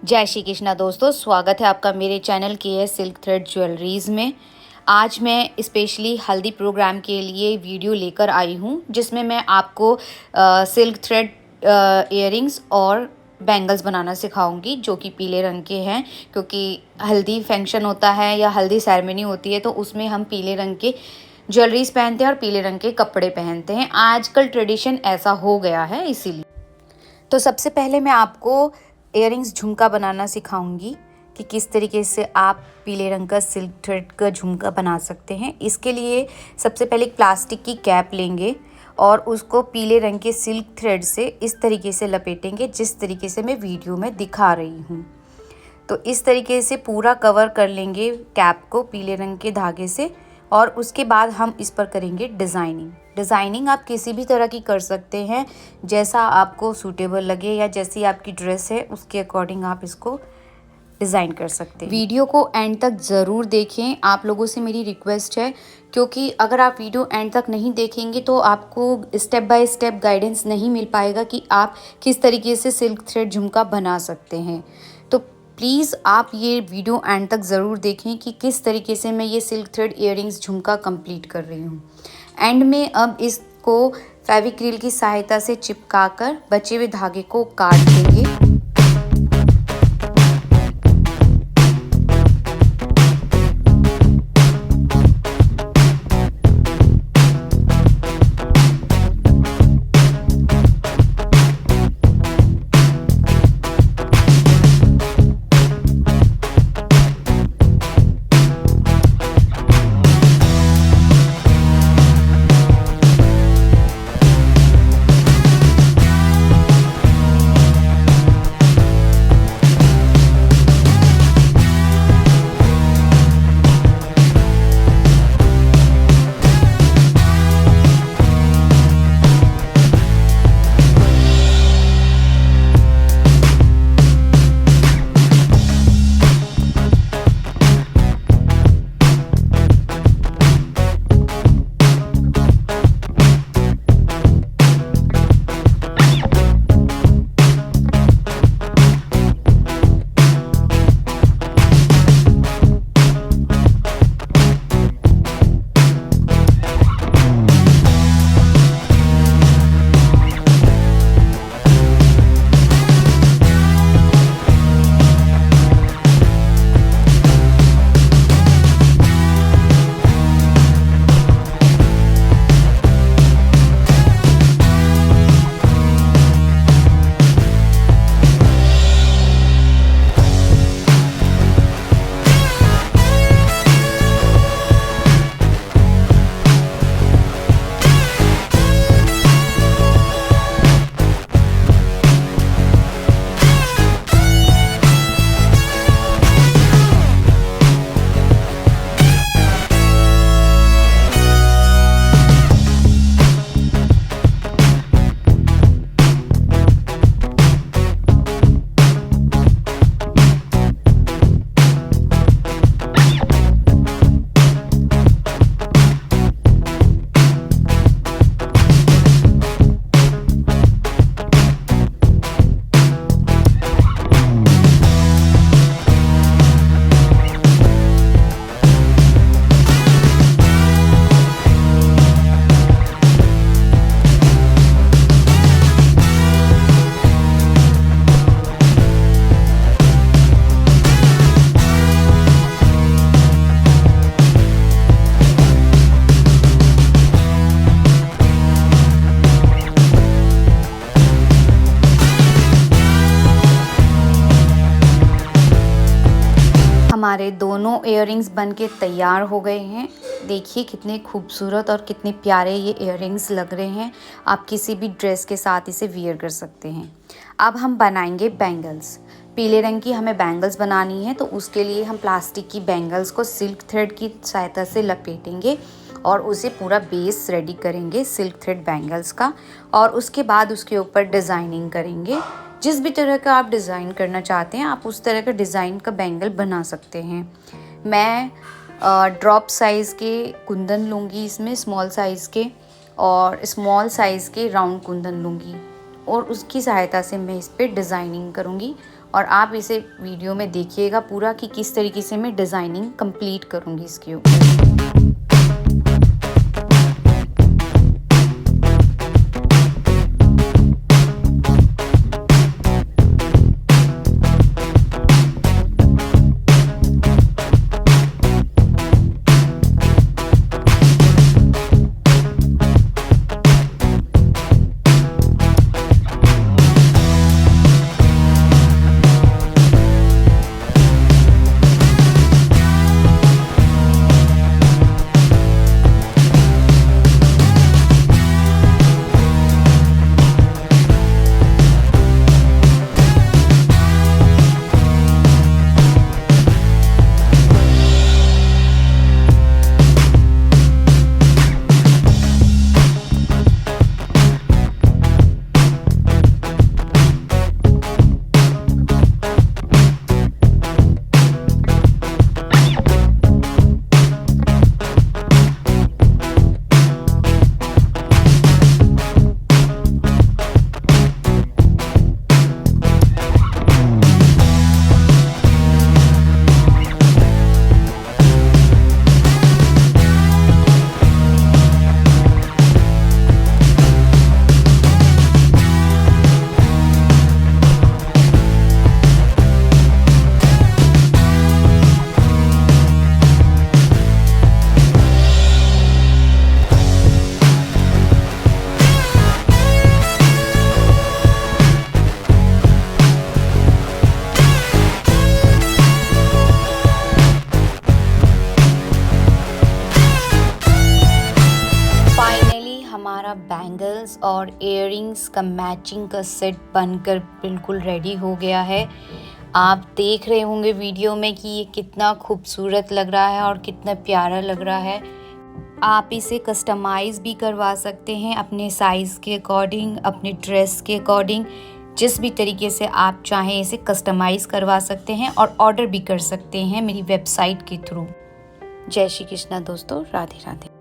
जय श्री कृष्णा दोस्तों, स्वागत है आपका मेरे चैनल के सिल्क थ्रेड ज्वेलरीज़ में। आज मैं स्पेशली हल्दी प्रोग्राम के लिए वीडियो लेकर आई हूँ, जिसमें मैं आपको सिल्क थ्रेड इयररिंग्स और बैंगल्स बनाना सिखाऊंगी, जो कि पीले रंग के हैं। क्योंकि हल्दी फंक्शन होता है या हल्दी सेरेमनी होती है, तो उसमें हम पीले रंग के ज्वेलरीज पहनते हैं और पीले रंग के कपड़े पहनते हैं। आजकल ट्रेडिशन ऐसा हो गया है, इसीलिए। तो सबसे पहले मैं आपको इयररिंग्स झुमका बनाना सिखाऊंगी कि किस तरीके से आप पीले रंग का सिल्क थ्रेड का झुमका बना सकते हैं। इसके लिए सबसे पहले एक प्लास्टिक की कैप लेंगे और उसको पीले रंग के सिल्क थ्रेड से इस तरीके से लपेटेंगे, जिस तरीके से मैं वीडियो में दिखा रही हूँ। तो इस तरीके से पूरा कवर कर लेंगे कैप को पीले रंग के धागे से, और उसके बाद हम इस पर करेंगे डिज़ाइनिंग आप किसी भी तरह की कर सकते हैं, जैसा आपको सूटेबल लगे या जैसी आपकी ड्रेस है उसके अकॉर्डिंग आप इसको डिज़ाइन कर सकते हैं। वीडियो को एंड तक ज़रूर देखें, आप लोगों से मेरी रिक्वेस्ट है, क्योंकि अगर आप वीडियो एंड तक नहीं देखेंगे तो आपको स्टेप बाय स्टेप गाइडेंस नहीं मिल पाएगा कि आप किस तरीके से सिल्क थ्रेड झुमका बना सकते हैं। तो प्लीज़ आप ये वीडियो एंड तक ज़रूर देखें कि किस तरीके से मैं ये सिल्क थ्रेड इयररिंग्स झुमका कंप्लीट कर रही हूँ। एंड में अब इसको फेविक्रिल की सहायता से चिपकाकर बचे हुए धागे को काट देंगे। हमारे दोनों इयररिंग्स बनके तैयार हो गए हैं। देखिए कितने खूबसूरत और कितने प्यारे ये इयररिंग्स लग रहे हैं। आप किसी भी ड्रेस के साथ इसे वियर कर सकते हैं। अब हम बनाएंगे बैंगल्स। पीले रंग की हमें बैंगल्स बनानी है, तो उसके लिए हम प्लास्टिक की बैंगल्स को सिल्क थ्रेड की सहायता से लपेटेंगे और उसे पूरा बेस रेडी करेंगे सिल्क थ्रेड बैंगल्स का, और उसके बाद उसके ऊपर डिज़ाइनिंग करेंगे। जिस भी तरह का आप डिज़ाइन करना चाहते हैं, आप उस तरह का डिज़ाइन का बैंगल बना सकते हैं। मैं ड्रॉप साइज़ के कुंदन लूँगी, इसमें स्मॉल साइज़ के, और स्मॉल साइज़ के राउंड कुंदन लूँगी, और उसकी सहायता से मैं इस पर डिज़ाइनिंग करूँगी और आप इसे वीडियो में देखिएगा पूरा कि किस तरीके से मैं डिज़ाइनिंग कंप्लीट करूँगी इसके ऊपर। हमारा बैंगल्स और इयररिंग्स का मैचिंग का सेट बनकर बिल्कुल रेडी हो गया है। आप देख रहे होंगे वीडियो में कि ये कितना खूबसूरत लग रहा है और कितना प्यारा लग रहा है। आप इसे कस्टमाइज़ भी करवा सकते हैं अपने साइज़ के अकॉर्डिंग, अपने ड्रेस के अकॉर्डिंग, जिस भी तरीके से आप चाहें इसे कस्टमाइज़ करवा सकते हैं और ऑर्डर भी कर सकते हैं मेरी वेबसाइट के थ्रू। जय श्री कृष्णा दोस्तों, राधे राधे।